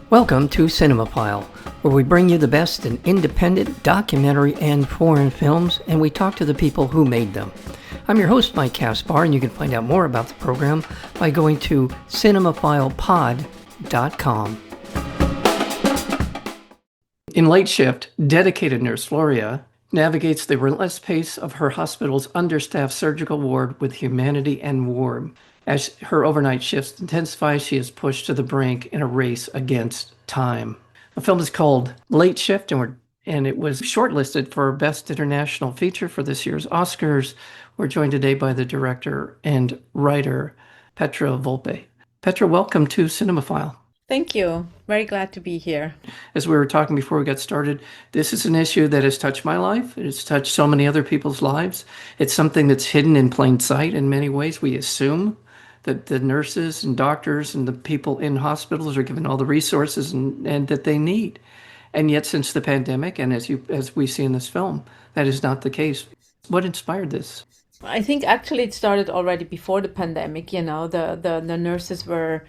Welcome to Cinematography, where we bring you the best in independent, documentary, and foreign films, and we talk to the people who made them. I'm your host, Mike Caspar, and you can find out more about the program by going to cinemaphilepod.com. In Late Shift, dedicated nurse Floria navigates the relentless pace of her hospital's understaffed surgical ward with humanity and warmth. As her overnight shifts intensify, she is pushed to the brink in a race against time. The film is called Late Shift, and it was shortlisted for Best International Feature for this year's Oscars. We're joined today by the director and writer, Petra Volpe. Petra, welcome to Cinemaphile. Thank you. Very glad to be here. As we were talking before we got started, this is an issue that has touched my life. It has touched so many other people's lives. It's something that's hidden in plain sight in many ways. We assume that the nurses and doctors and the people in hospitals are given all the resources and that they need. And yet since the pandemic, and as we see in this film, that is not the case. What inspired this? I think actually it started already before the pandemic. You know, the nurses were,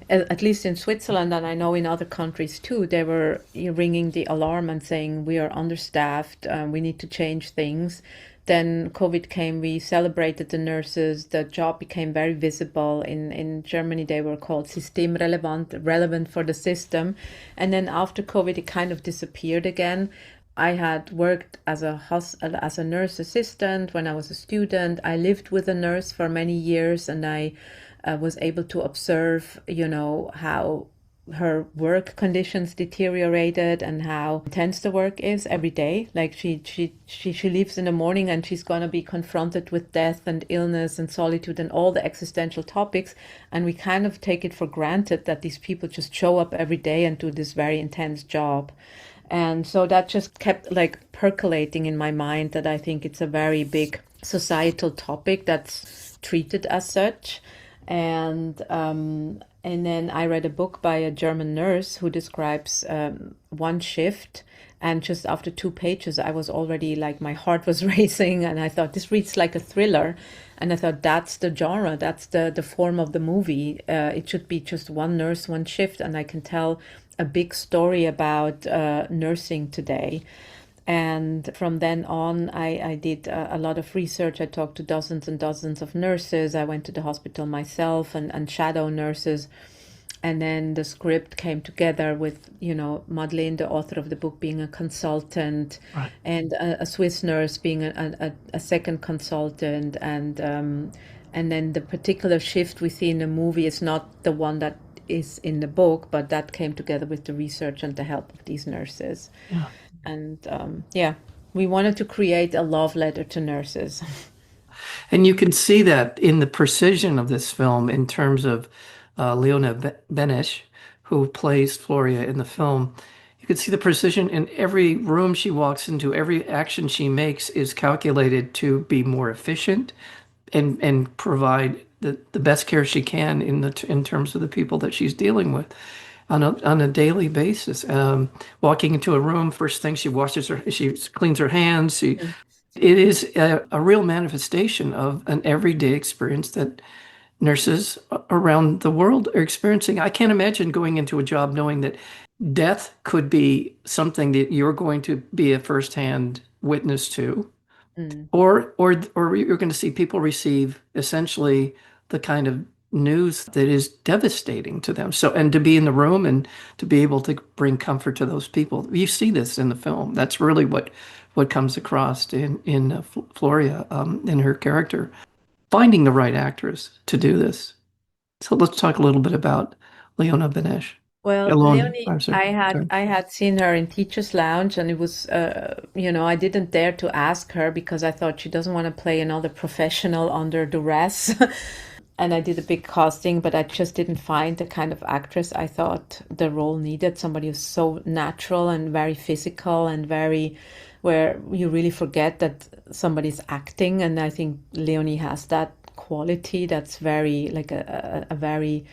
at least in Switzerland, and I know in other countries too, they were ringing the alarm and saying we are understaffed, we need to change things. Then COVID came, we celebrated the nurses, the job became very visible. In Germany, they were called systemrelevant, relevant for the system. And then after COVID, it kind of disappeared again. I had worked as a nurse assistant when I was a student. I lived with a nurse for many years, and I was able to observe, how her work conditions deteriorated and how intense the work is every day. Like she leaves in the morning and she's going to be confronted with death and illness and solitude and all the existential topics. And we kind of take it for granted that these people just show up every day and do this very intense job. And so that just kept percolating in my mind, that I think it's a very big societal topic that's treated as such. And then I read a book by a German nurse who describes one shift, and just after 2 pages I was already my heart was racing, and I thought this reads like a thriller, and I thought that's the genre, that's the form of the movie. It should be just one nurse, one shift, and I can tell a big story about nursing today. And from then on, I did a lot of research. I talked to dozens and dozens of nurses. I went to the hospital myself and shadow nurses. And then the script came together with, Madeleine, the author of the book, being a consultant, right, and a Swiss nurse being a second consultant. And then the particular shift we see in the movie is not the one that is in the book, but that came together with the research and the help of these nurses. Yeah. And we wanted to create a love letter to nurses. And you can see that in the precision of this film in terms of Leonie Benesch, who plays Floria in the film. You can see the precision in every room she walks into. Every action she makes is calculated to be more efficient and provide the best care she can in terms of the people that she's dealing with on a daily basis. Walking into a room, first thing she cleans her hands. It is a real manifestation of an everyday experience that nurses around the world are experiencing. I can't imagine going into a job knowing that death could be something that you're going to be a firsthand witness to, or you're going to see people receive essentially the kind of news that is devastating to them. So, and to be in the room and to be able to bring comfort to those people. You see this in the film. That's really what comes across in Floria, in her character. Finding the right actress to do this. So let's talk a little bit about Leonie Benesch. Well, Leonie, I had seen her in Teacher's Lounge, and it was, I didn't dare to ask her because I thought she doesn't want to play another professional under duress. And I did a big casting, but I just didn't find the kind of actress I thought the role needed. Somebody who's so natural and very physical and where you really forget that somebody's acting. And I think Leonie has that quality that's very, a very,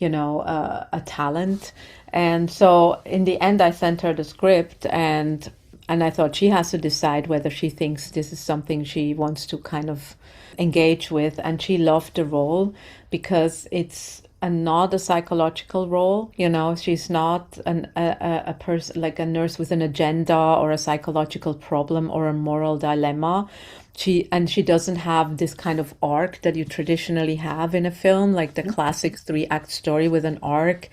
a talent. And so in the end, I sent her the script, and I thought she has to decide whether she thinks this is something she wants to kind of engage with. And she loved the role because it's not a psychological role. She's not a person like a nurse with an agenda or a psychological problem or a moral dilemma. She doesn't have this kind of arc that you traditionally have in a film, like the classic three-act story with an arc.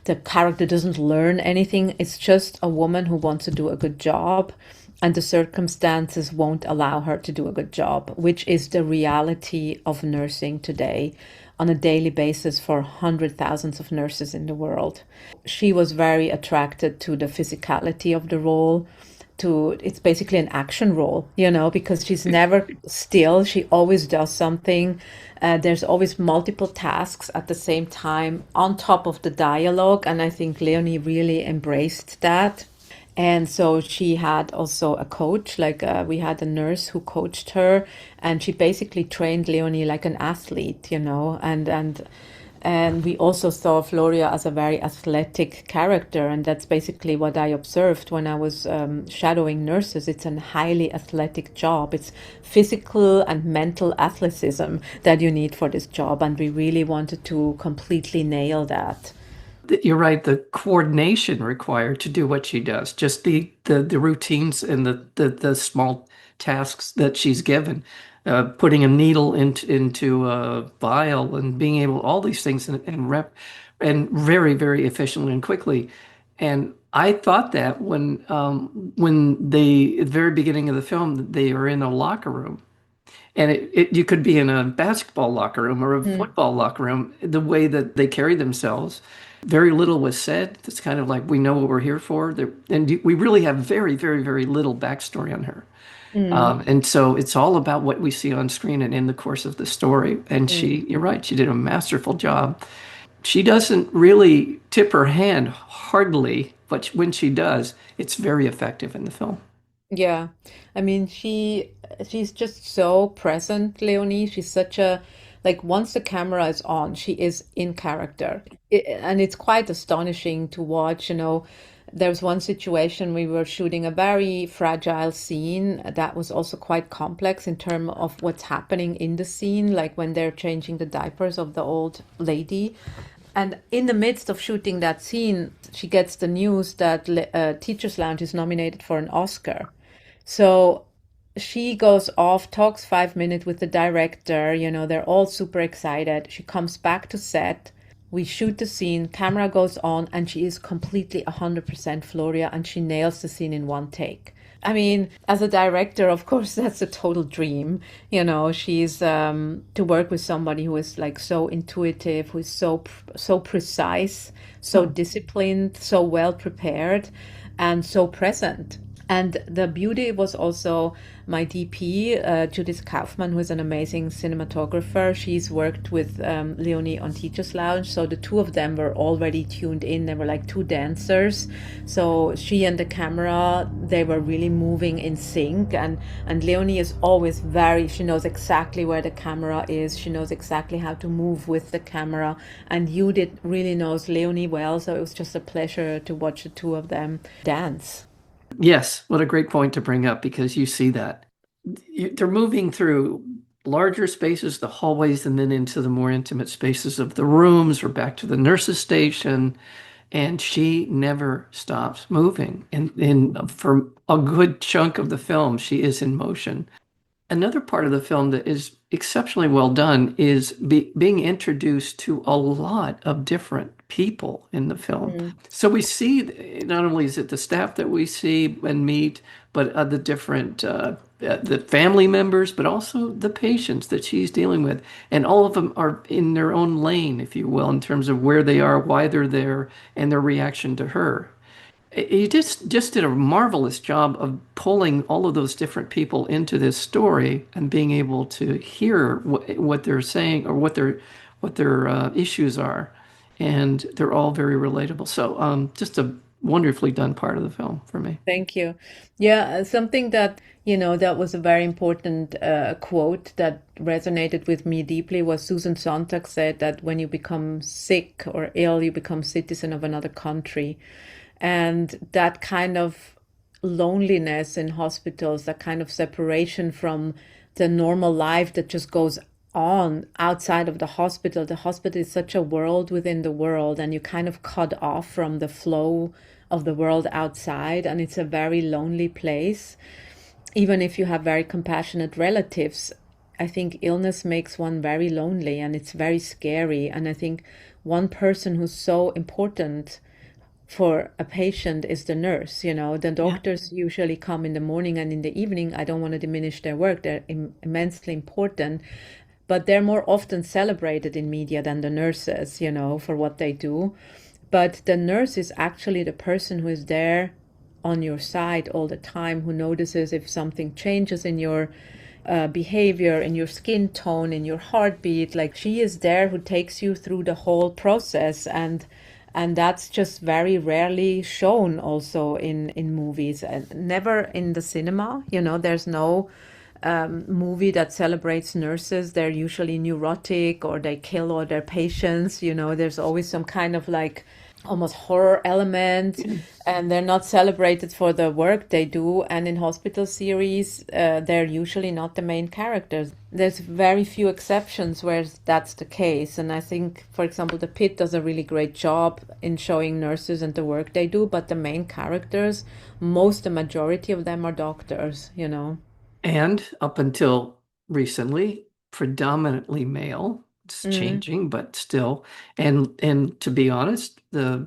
The character doesn't learn anything. It's just a woman who wants to do a good job, and the circumstances won't allow her to do a good job, which is the reality of nursing today on a daily basis for hundred thousands of nurses in the world. She was very attracted to the physicality of the role. It's basically an action role, because she's never still. She always does something. There's always multiple tasks at the same time on top of the dialogue, and I think Leonie really embraced that. And so she had also a coach, like we had a nurse who coached her, and she basically trained Leonie like an athlete, and we also saw Floria as a very athletic character, and that's basically what I observed when I was shadowing nurses. It's a highly athletic job. It's physical and mental athleticism that you need for this job, and we really wanted to completely nail that. You're right. The coordination required to do what she does, just the routines and the small tasks that she's given, putting a needle into a vial and being able all these things and rep and very very efficiently and quickly. And I thought that when they at the very beginning of the film they are in a locker room. And you could be in a basketball locker room or a football locker room, the way that they carry themselves. Very little was said. It's kind of like we know what we're here for. And we really have very, very, very little backstory on her. Mm, And so it's all about what we see on screen and in the course of the story. And mm. you're right, she did a masterful job. She doesn't really tip her hand hardly, but when she does, it's very effective in the film. Yeah. I mean, she's just so present, Leonie. She's such a like once the camera is on, she is in character. And it's quite astonishing to watch, There was one situation we were shooting a very fragile scene that was also quite complex in terms of what's happening in the scene, like when they're changing the diapers of the old lady. And in the midst of shooting that scene, she gets the news that Teachers Lounge is nominated for an Oscar. So she goes off, talks 5 minutes with the director, they're all super excited. She comes back to set. We shoot the scene, camera goes on, and she is completely 100% Floria, and she nails the scene in one take. I mean, as a director, of course, that's a total dream. She's to work with somebody who is like so intuitive, who is so precise, so disciplined, so well prepared, and so present. And the beauty was also my DP, Judith Kaufmann, who is an amazing cinematographer. She's worked with Leonie on Teachers Lounge. So the two of them were already tuned in. They were like two dancers. So she and the camera, they were really moving in sync. And Leonie is always she knows exactly where the camera is. She knows exactly how to move with the camera. And Judith really knows Leonie well. So it was just a pleasure to watch the two of them dance. Yes, what a great point to bring up because you see that. They're moving through larger spaces, the hallways, and then into the more intimate spaces of the rooms or back to the nurse's station. And she never stops moving. And for a good chunk of the film, she is in motion. Another part of the film that is exceptionally well done is being introduced to a lot of different people in the film. Mm. So we see not only is it the staff that we see and meet, but the different the family members, but also the patients that she's dealing with, and all of them are in their own lane, if you will, in terms of where they are, why they're there, and their reaction to her. You just did a marvelous job of pulling all of those different people into this story and being able to hear what they're saying or what their issues are, and they're all very relatable. So, just a wonderfully done part of the film for me. Thank you. Yeah, something that, that was a very important quote that resonated with me deeply was Susan Sontag said that when you become sick or ill, you become citizen of another country. And that kind of loneliness in hospitals, that kind of separation from the normal life that just goes on outside of the hospital. The hospital is such a world within the world, and you kind of cut off from the flow of the world outside, and it's a very lonely place. Even if you have very compassionate relatives, I think illness makes one very lonely and it's very scary. And I think one person who's so important for a patient is the nurse. You know, the Yeah. doctors usually come in the morning and in the evening. I don't want to diminish their work, they're immensely important, but they're more often celebrated in media than the nurses, you know, for what they do. But the nurse is actually the person who is there on your side all the time, who notices if something changes in your behavior, in your skin tone, in your heartbeat. Like, she is there who takes you through the whole process, and that's just very rarely shown also in movies, and never in the cinema. You know, there's no movie that celebrates nurses. They're usually neurotic or they kill all their patients. You know, there's always some kind of like almost horror element, and they're not celebrated for the work they do. And in hospital series, they're usually not the main characters. There's very few exceptions where that's the case, and I think, for example, The Pit does a really great job in showing nurses and the work they do, but the main characters, the majority of them are doctors, you know. And up until recently, predominantly male. It's Mm. changing, but still. And to be honest, and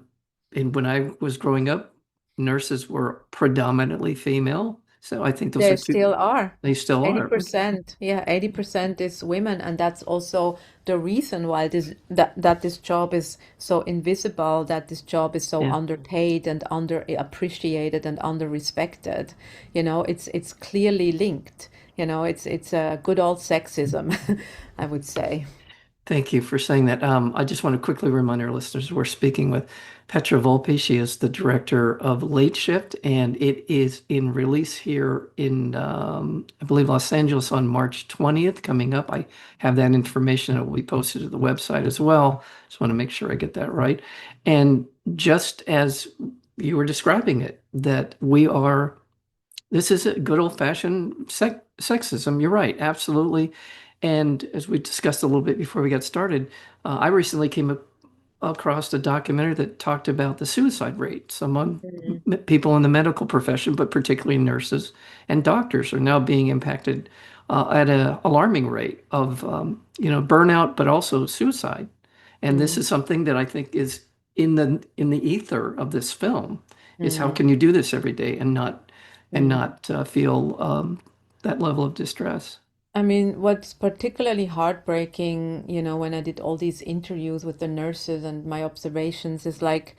when I was growing up, nurses were predominantly female. So I think those They are two, still are. they still are. Okay. 80%. Yeah, 80% is women, and that's also the reason why that this job is so invisible, that this job is so Yeah. underpaid and underappreciated and underrespected. You know, it's clearly linked. You know, it's a good old sexism, I would say. Thank you for saying that. I just want to quickly remind our listeners we're speaking with Petra Volpe. She is the director of Late Shift, and it is in release here in, I believe, Los Angeles on March 20th, coming up. I have that information. It will be posted to the website as well. Just want to make sure I get that right. And just as you were describing it, that this is a good old-fashioned sexism. You're right, absolutely. And as we discussed a little bit before we got started, I recently came across a documentary that talked about the suicide rates among Mm. people in the medical profession, but particularly nurses and doctors are now being impacted at an alarming rate of burnout, but also suicide. And this Mm. is something that I think is in the ether of this film is how Mm. can you do this every day and not Mm. feel that level of distress. I mean, what's particularly heartbreaking, you know, when I did all these interviews with the nurses and my observations is like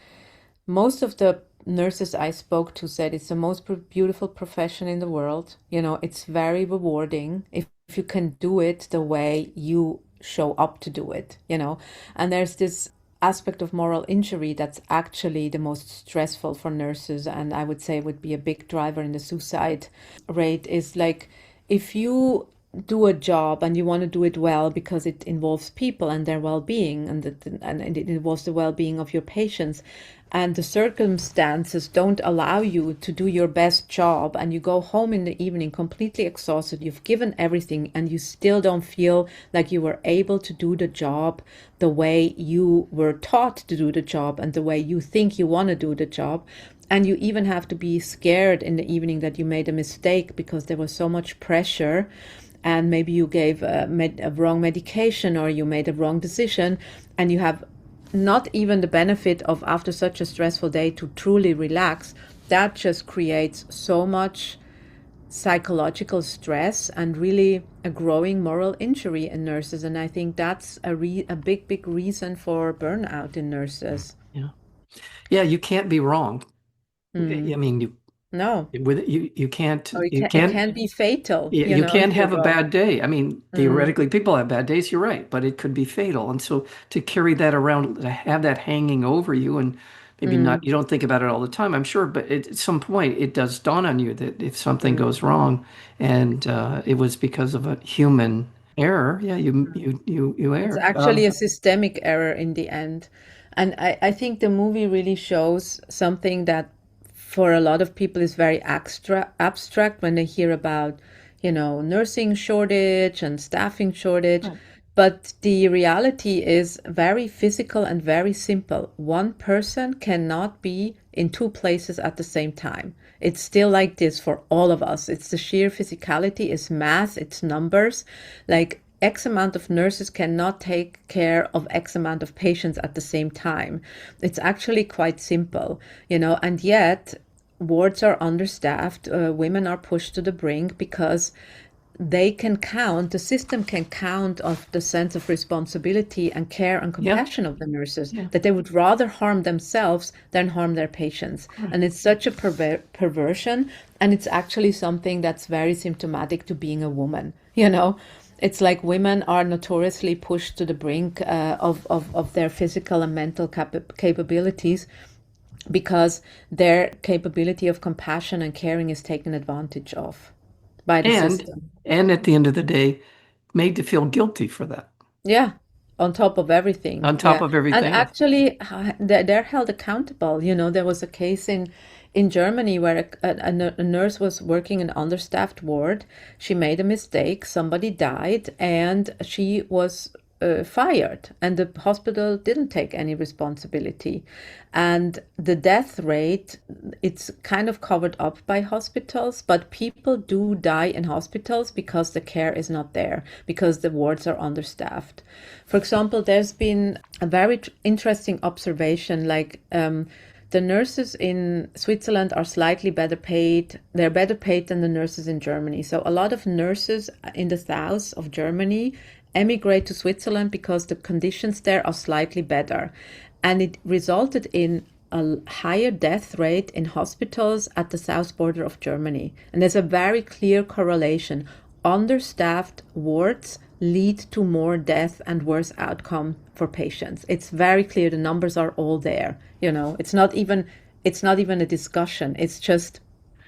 most of the nurses I spoke to said it's the most beautiful profession in the world. You know, it's very rewarding if you can do it the way you show up to do it, you know. And there's this aspect of moral injury that's actually the most stressful for nurses, and I would say would be a big driver in the suicide rate is like if you do a job and you want to do it well because it involves people and their well-being and it involves the well-being of your patients, and the circumstances don't allow you to do your best job and you go home in the evening completely exhausted, you've given everything and you still don't feel like you were able to do the job the way you were taught to do the job and the way you think you want to do the job, and you even have to be scared in the evening that you made a mistake because there was so much pressure, and maybe you gave a wrong medication or you made a wrong decision, and you have not even the benefit of after such a stressful day to truly relax. That just creates so much psychological stress and really a growing moral injury in nurses, and I think that's a big reason for burnout in nurses. Yeah. Yeah, you can't be wrong. Mm. I mean, No, you can't or you it can't can be fatal, yeah, you you know, if can't you're have a wrong. bad day. I mean, Mm. theoretically, people have bad days, you're right, but it could be fatal. And so to carry that around, to have that hanging over you, and maybe not, Mm. you don't think about it all the time, I'm sure, but at some point it does dawn on you that if something Mm. goes wrong and it was because of a human error, yeah, you It's erred. actually a systemic error in the end. And I think the movie really shows something that for a lot of people is very abstract when they hear about, you know, nursing shortage and staffing shortage. Right. But the reality is very physical and very simple. One person cannot be in two places at the same time. It's still like this for all of us. It's the sheer physicality, it's math, it's numbers. Like X amount of nurses cannot take care of X amount of patients at the same time. It's actually quite simple, and yet wards are understaffed, women are pushed to the brink because the system can count of the sense of responsibility and care and Yeah. compassion of the nurses, Yeah. that they would rather harm themselves than harm their patients. Right. And it's such a perversion. And it's actually something that's very symptomatic to being a woman. It's like women are notoriously pushed to the brink of their physical and mental capabilities because their capability of compassion and caring is taken advantage of by the And system. and at the end of the day, made to feel guilty for that, Yeah, on top of everything. on top Yeah. of And everything else. actually, they're held accountable. There was a case in Germany where a nurse was working in an understaffed ward. She made a mistake, somebody died, and she was fired, and the hospital didn't take any responsibility. And the death rate, it's kind of covered up by hospitals, but people do die in hospitals because the care is not there, because the wards are understaffed. For example, there's been a very interesting observation, like the nurses in Switzerland are slightly better paid. They're better paid than the nurses in Germany. So a lot of nurses in the south of Germany emigrate to Switzerland because the conditions there are slightly better. And it resulted in a higher death rate in hospitals at the south border of Germany. And there's a very clear correlation. Understaffed wards lead to more death and worse outcome for patients. It's very clear. The numbers are all there. It's not even a discussion. It's just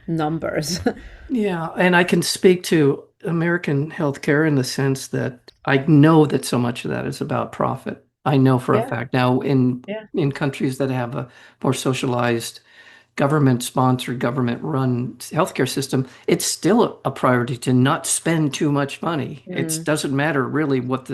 numbers. Yeah, and I can speak to American healthcare in the sense that I know that so much of that is about profit. I know for a Yeah, fact. Now, in yeah. in countries that have a more socialized, government-sponsored, government-run healthcare system, it's still a priority to not spend too much money. It Mm, doesn't matter really what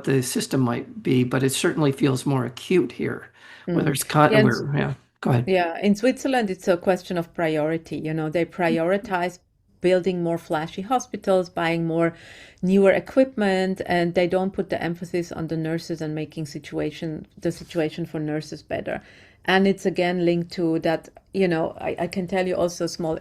the system might be, but it certainly feels more acute here. Whether mm. it's con Yeah, where, yeah, go ahead. yeah, in Switzerland, it's a question of priority. They prioritize building more flashy hospitals, buying more newer equipment, and they don't put the emphasis on the nurses and making the situation for nurses better. And it's again linked to that, I can tell you also a small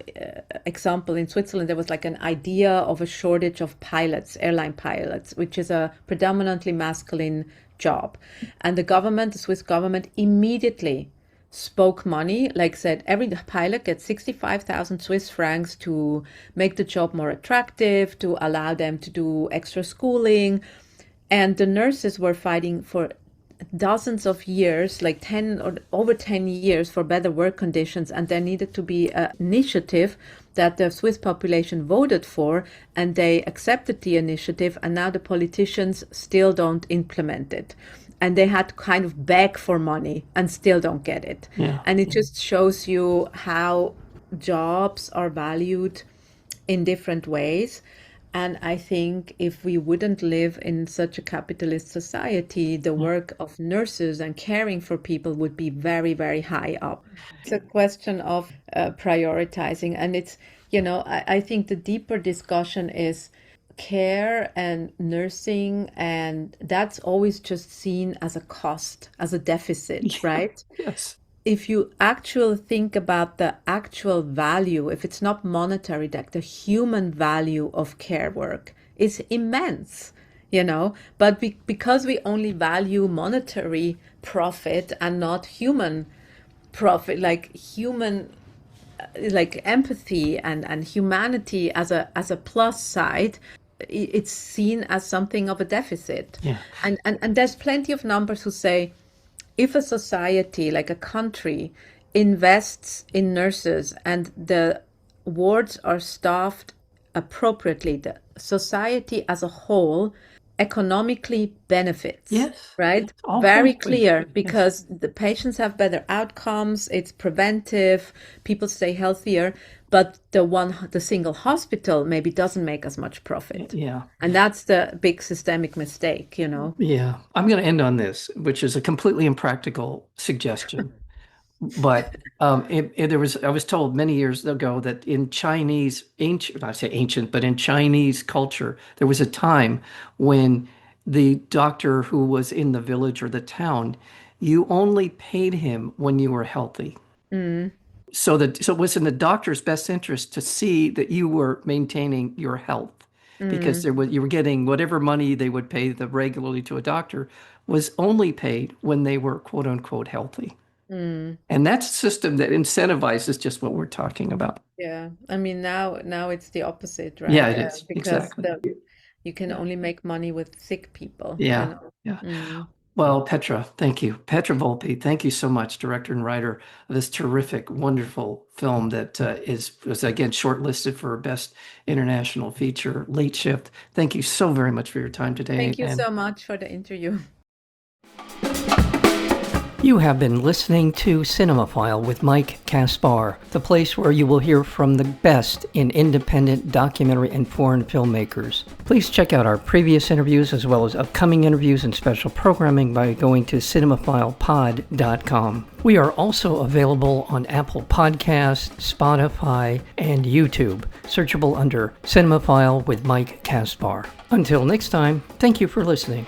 example. In Switzerland, there was like an idea of a shortage of pilots, airline pilots, which is a predominantly masculine job. And the Swiss government immediately spoke money, like said every pilot gets 65,000 Swiss francs to make the job more attractive, to allow them to do extra schooling. And the nurses were fighting for dozens of years, like 10 or over 10 years, for better work conditions. And there needed to be an initiative that the Swiss population voted for, and they accepted the initiative. And now the politicians still don't implement it. And they had to kind of beg for money and still don't get it. Yeah. And it just shows you how jobs are valued in different ways. And I think if we wouldn't live in such a capitalist society, the work of nurses and caring for people would be very, very high up. It's a question of prioritizing. And I think the deeper discussion is care and nursing, and that's always just seen as a cost, as a deficit, Yeah. right? Yes. If you actually think about the actual value, if it's not monetary, that the human value of care work is immense, but because we only value monetary profit and not human profit, like empathy and humanity as a plus side, it's seen as something of a deficit. Yeah. And there's plenty of numbers who say if a society, like a country, invests in nurses and the wards are staffed appropriately, the society as a whole economically benefits, Yes. right? Yes. All Very clinically. clear, Yes. because the patients have better outcomes, it's preventive, people stay healthier. but the single hospital maybe doesn't make as much profit. Yeah. And that's the big systemic mistake, you know. Yeah. I'm going to end on this, which is a completely impractical suggestion. But I was told many years ago that in Chinese ancient, I say ancient, but in Chinese culture, there was a time when the doctor who was in the village or the town, you only paid him when you were healthy. So it was in the doctor's best interest to see that you were maintaining your health, because you were getting whatever money they would pay regularly to a doctor was only paid when they were quote unquote healthy. And that's a system that incentivizes just what we're talking about. Yeah, I mean now it's the opposite, Yeah, right? it is. Because Exactly. you can Yeah. only make money with sick people, you Yeah. know. Yeah. Mm. Well, Petra, thank you. Petra Volpe, thank you so much, director and writer of this terrific, wonderful film that was again shortlisted for Best International Feature, Late Shift. Thank you so very much for your time today. Thank you so much for the interview. You have been listening to Cinemaphile with Mike Kaspar, the place where you will hear from the best in independent documentary and foreign filmmakers. Please check out our previous interviews as well as upcoming interviews and special programming by going to cinemaphilepod.com. We are also available on Apple Podcasts, Spotify, and YouTube, searchable under Cinemaphile with Mike Kaspar. Until next time, thank you for listening.